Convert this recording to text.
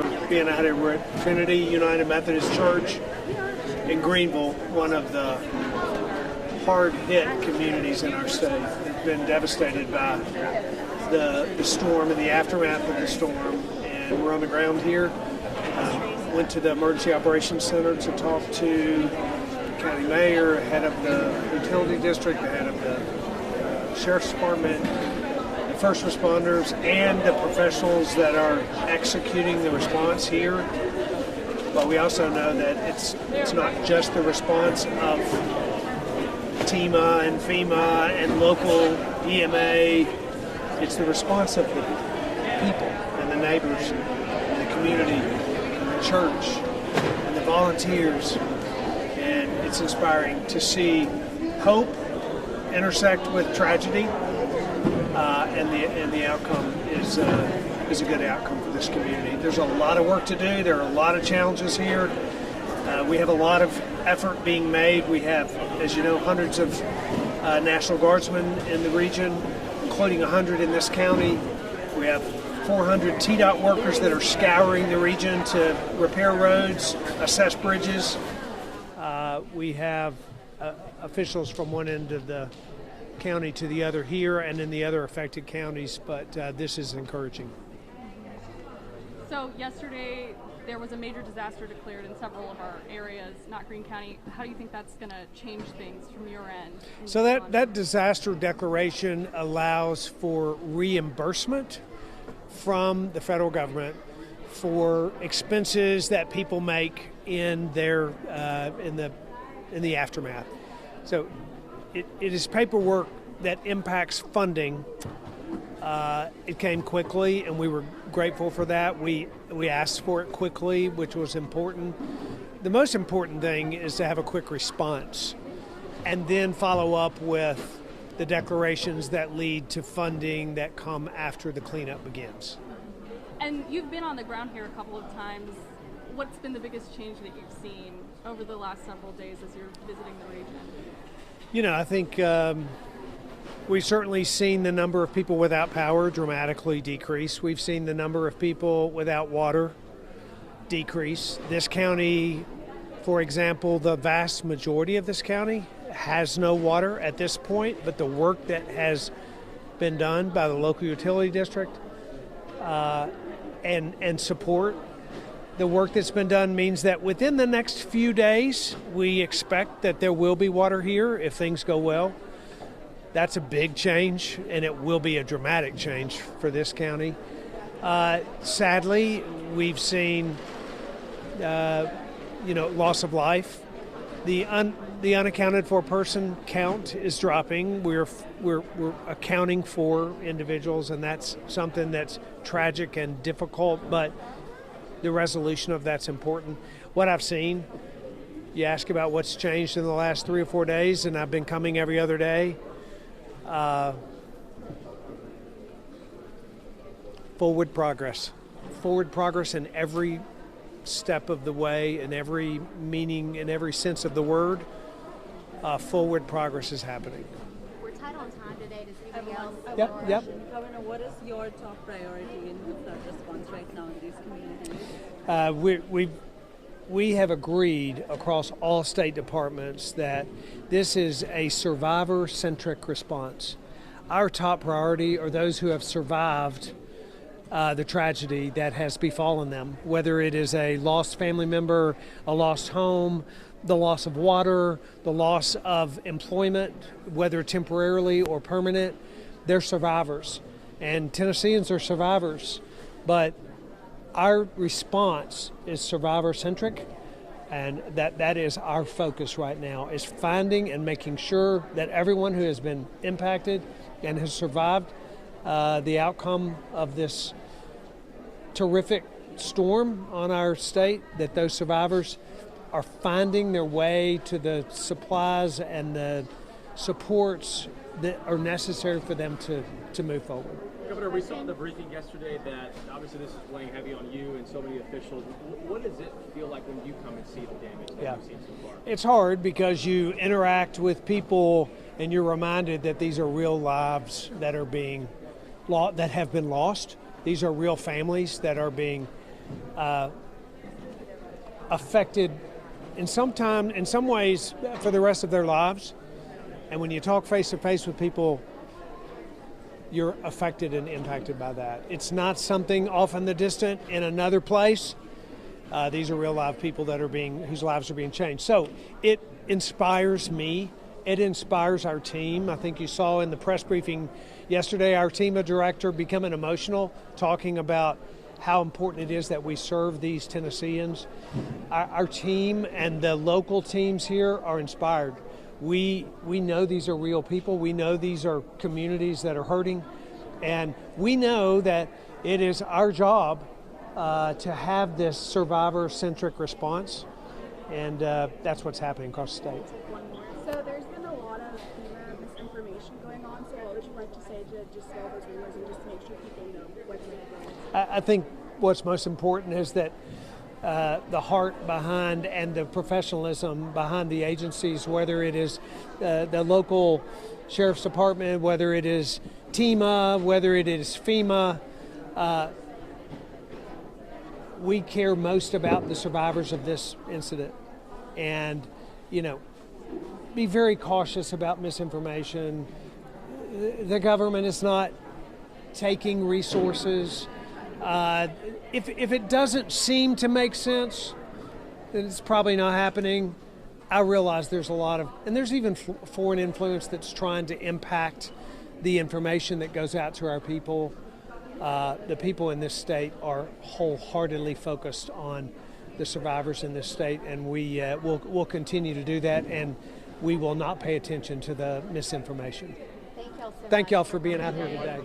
for being out here. We're at Trinity United Methodist Church in Greeneville, one of the hard-hit communities in our state. It's been devastated by the storm and the aftermath of the storm, and we're on the ground here. Went to the Emergency Operations Center to talk to the county mayor, head of the utility district, the head of the sheriff's department, the first responders, and the professionals that are executing the response here. But we also know that it's not just the response of TEMA and FEMA and local EMA. It's the response of the people and the neighbors and the community, church and the volunteers, and it's inspiring to see hope intersect with tragedy, and the outcome is a good outcome for this community. There's a lot of work to do. There are a lot of challenges here. We have a lot of effort being made. We have, as you know, hundreds of National Guardsmen in the region, including 100 in this county. We have 400 TDOT workers that are scouring the region to repair roads, assess bridges. We have officials from one end of the county to the other here and in the other affected counties, but this is encouraging. So yesterday there was a major disaster declared in several of our areas, not Greene County. How do you think that's going to change things from your end? So that disaster declaration allows for reimbursement from the federal government for expenses that people make in their in the aftermath. So it is paperwork that impacts funding. It came quickly, and we were grateful for that. We asked for it quickly, which was important. The most important thing is to have a quick response and then follow up with the declarations that lead to funding that come after the cleanup begins. And you've been on the ground here a couple of times. What's been the biggest change that you've seen over the last several days as you're visiting the region? You know, I think we've certainly seen the number of people without power dramatically decrease. We've seen the number of people without water decrease. This county, for example, the vast majority of this county has no water at this point, but the work that has been done by the local utility district and support, the work that's been done means that within the next few days, we expect that there will be water here if things go well. That's a big change, and it will be a dramatic change for this county. Sadly, we've seen loss of life. The unaccounted for person count is dropping. We're accounting for individuals, and that's something that's tragic and difficult, but the resolution of that's important. What I've seen, you ask about what's changed in the last 3 or 4 days, and I've been coming every other day. Forward progress in every step of the way, in every meaning, in every sense of the word. Forward progress is happening. We're tight on time today. Does anybody else? Yep. Governor, what is your top priority in the flood response right now in these communities? We have agreed across all state departments that this is a survivor-centric response. Our top priority are those who have survived the tragedy that has befallen them, whether it is a lost family member, a lost home, the loss of water, the loss of employment, whether temporarily or permanent. They're survivors, and Tennesseans are survivors, but our response is survivor-centric, and that is our focus right now, is finding and making sure that everyone who has been impacted and has survived the outcome of this terrific storm on our state, that those survivors are finding their way to the supplies and the supports that are necessary for them to move forward. Governor, we saw in the briefing yesterday that obviously this is weighing heavy on you and so many officials. What does it feel like when you come and see the damage that you've seen so far? It's hard because you interact with people and you're reminded that these are real lives that are that have been lost. These are real families that are being affected in some ways for the rest of their lives. And when you talk face to face with people, you're affected and impacted by that. It's not something off in the distant in another place. These are real live people whose lives are being changed. So it inspires me. It inspires our team. I think you saw in the press briefing yesterday, our team of director becoming emotional, talking about how important it is that we serve these Tennesseans. Our team and the local teams here are inspired. We know these are real people. We know these are communities that are hurting. And we know that it is our job to have this survivor-centric response. And that's what's happening across the state. So there's been a lot of misinformation going on. So what would you like to say to dispel those rumors and just make sure people know what's going on? I think what's most important is that the heart behind and the professionalism behind the agencies, whether it is the local sheriff's department, whether it is TEMA, whether it is FEMA, we care most about the survivors of this incident. And, be very cautious about misinformation. The government is not taking resources. If it doesn't seem to make sense, then it's probably not happening. I realize there's there's even foreign influence that's trying to impact the information that goes out to our people. The people in this state are wholeheartedly focused on the survivors in this state, and we'll continue to do that, and we will not pay attention to the misinformation. Thank y'all so Thank much y'all for being out here today.